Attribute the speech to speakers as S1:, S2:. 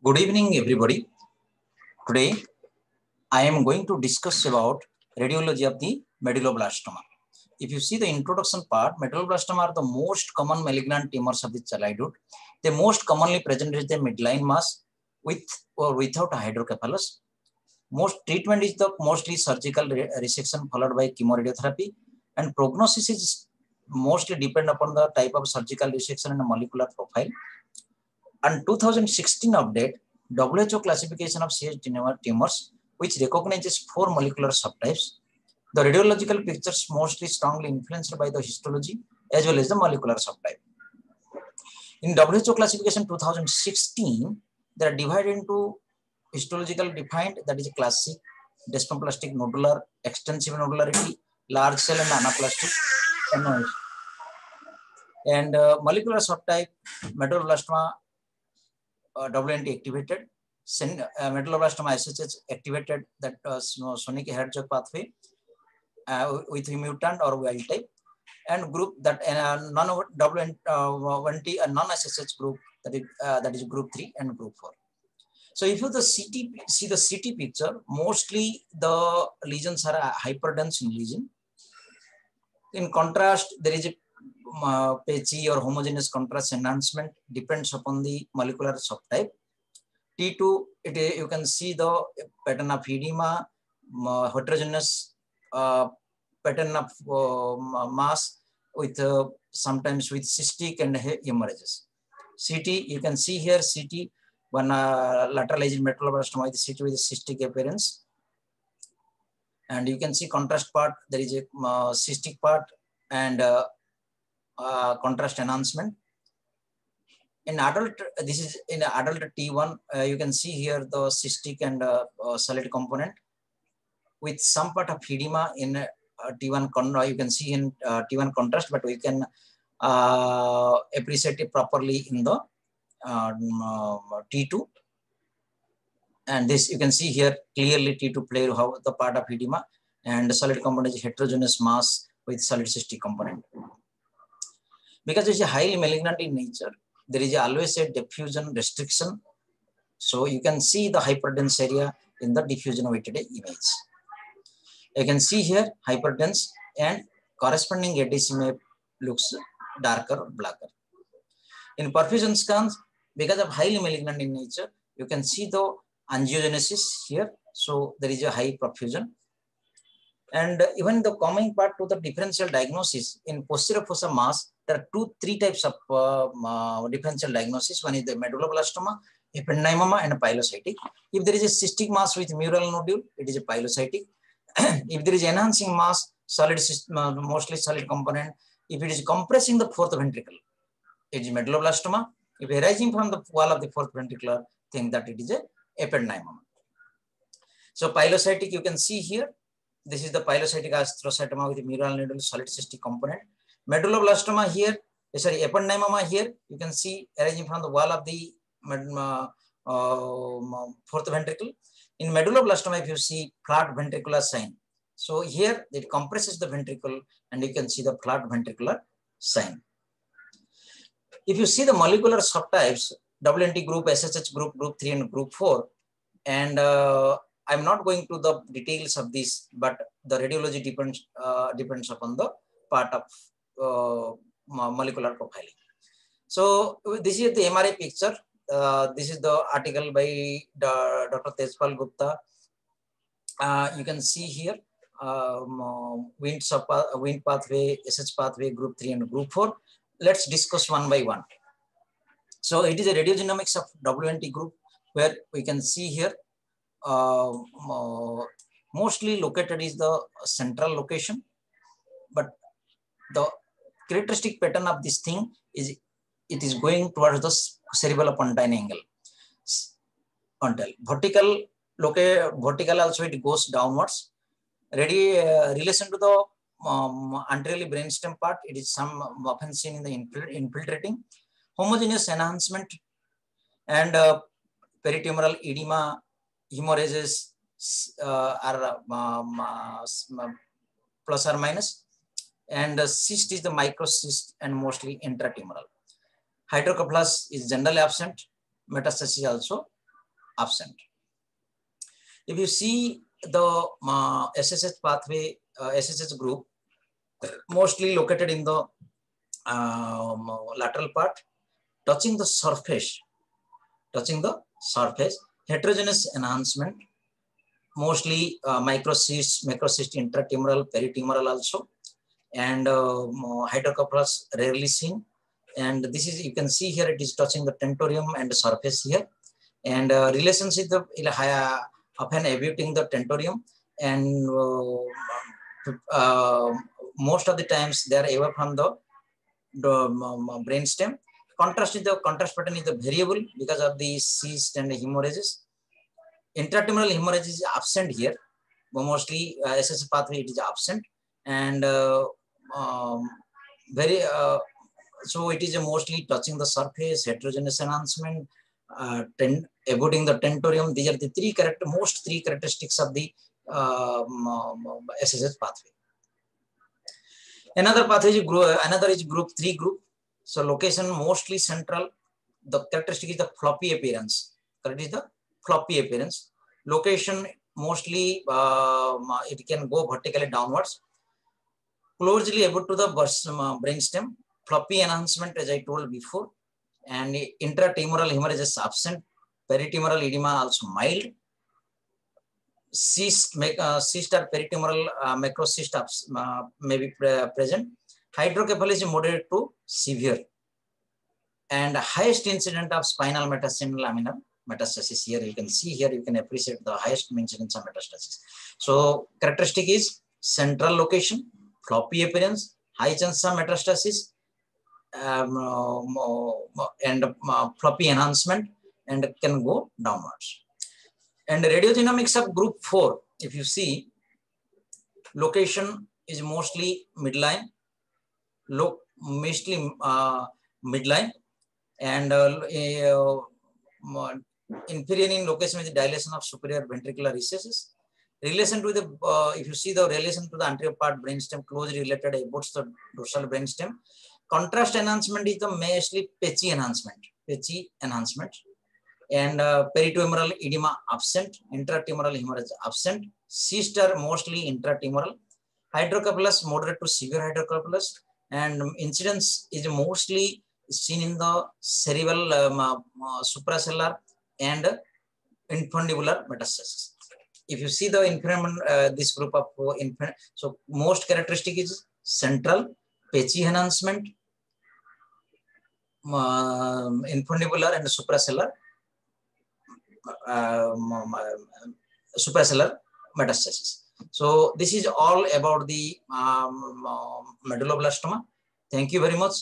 S1: Good evening, everybody. Today, I am going to discuss about radiology of the medulloblastoma. If you see the introduction part, medulloblastoma are the most common malignant tumors of the childhood. They most commonly present is the midline mass with or without hydrocephalus. Most treatment is the mostly surgical resection followed by chemoradiotherapy, and prognosis is mostly depend upon the type of surgical resection and molecular profile. And 2016 update, WHO classification of CH tumors, which recognizes 4 molecular subtypes. The radiological pictures mostly strongly influenced by the histology as well as the molecular subtype. In WHO classification 2016, they are divided into histological defined, that is classic, desmoplastic, nodular, extensive nodularity, large cell and anaplastic. And molecular subtype, medulloblastoma WNT activated, medulloblastoma SHH activated, that Sonic Herzog pathway with mutant or wild type, and group that non-WNT and non-SHH group, that is group 3 and group 4. So if you see the CT picture, mostly the lesions are hyperdense in lesion. In contrast, there is a patchy or homogeneous contrast enhancement, depends upon the molecular subtype. T2, you can see the pattern of edema, heterogeneous pattern of mass with sometimes with cystic and hemorrhages. CT, you can see here CT, one lateralized medulloblastoma with CT with cystic appearance. And you can see contrast part, there is a cystic part and contrast enhancement. In adult, this is in adult T1, you can see here the cystic and solid component with some part of edema in T1. You can see in T1 contrast, but we can appreciate it properly in the T2. And this you can see here clearly T2 play how the part of edema, and the solid component is heterogeneous mass with solid cystic component. Because it's a highly malignant in nature, there is always a diffusion restriction. So you can see the hyperdense area in the diffusion weighted image. You can see here hyperdense and corresponding edema looks darker or blacker. In perfusion scans, because of highly malignant in nature, you can see the angiogenesis here. So there is a high perfusion. And even the coming part to the differential diagnosis, in posterior fossa mass, there are 2-3 types of differential diagnosis. One is the medulloblastoma, ependymoma, and pilocytic. If there is a cystic mass with mural nodule, it is a pilocytic. If there is enhancing mass, solid, mostly solid component, if it is compressing the fourth ventricle, it is medulloblastoma. If arising from the wall of the fourth ventricular, think that it is a ependymoma. So pilocytic, you can see here. This is the pilocytic astrocytoma with mural nodule, solid cystic component. Medulloblastoma here, sorry, ependymoma here, you can see arising from the wall of the fourth ventricle. In medulloblastoma, if you see flat ventricular sign, so here it compresses the ventricle and you can see the flat ventricular sign. If you see the molecular subtypes, WNT group, SHH group, group 3 and group 4, and I'm not going to the details of this, but the radiology depends upon the part of molecular profiling. So this is the MRI picture. This is the article by Dr. Tejpal Gupta. You can see here wind pathway, SH pathway, group 3 and group 4. Let's discuss one by one. So it is a radiogenomics of WNT group, where we can see here mostly located is the central location, but the characteristic pattern of this thing is it is going towards the cerebellopontine angle. Vertical also it goes downwards. Relation to the anteriorly brainstem part, it is some often seen in the infiltrating. Homogeneous enhancement and peritumoral edema, hemorrhages are plus or minus, and cyst is the microcyst and mostly intratumoral. Hydrocephalus is generally absent, metastasis also absent. If you see the SSH pathway, SSH group, mostly located in the lateral part, touching the surface, heterogeneous enhancement, mostly microcyst, macrocyst, intratumoral, peritumoral also, and hydrocephalus rarely seen. And this is, you can see here, it is touching the tentorium and the surface here, and relationship often abutting the tentorium, and most of the times they are away from the brainstem. Contrast pattern is the variable because of the cyst and the hemorrhages. Intratumoral hemorrhage is absent here, but mostly SSH pathway it is absent, and so it is mostly touching the surface, heterogeneous enhancement, abutting the tentorium. These are the most three characteristics of the SSH pathway. Another pathway is group 3 group. So location mostly central. The characteristic is the floppy appearance. Location mostly it can go vertically downwards, closely about to the brainstem. Floppy enhancement, as I told before, and intratumoral hemorrhage is absent. Peritumoral edema also mild. Cyst or peritumoral macrocyst may be present. Hydrocephalus is moderate to severe, and highest incident of spinal metastasis, metastasis. Here you can see, here you can appreciate the highest incidence of metastasis. So characteristic is central location, floppy appearance, high chance of metastasis, and floppy enhancement, and can go downwards. And radiogenomics of group 4, if you see, location is mostly midline, and inferior in location with the dilation of superior ventricular recesses. Relation to the, if you see the relation to the anterior part brainstem, closely related about the dorsal brainstem. Contrast enhancement is the mostly patchy enhancement, and peritumoral edema absent, intratumoral hemorrhage absent, cyst are mostly intratumoral, hydrocephalus moderate to severe hydrocephalus, and incidence is mostly seen in the cerebral, suprasellar, and infundibular metastasis. If you see the this group of so most characteristic is central, patchy enhancement, infundibular and suprasellar metastasis. So this is all about the medulloblastoma. Thank you very much.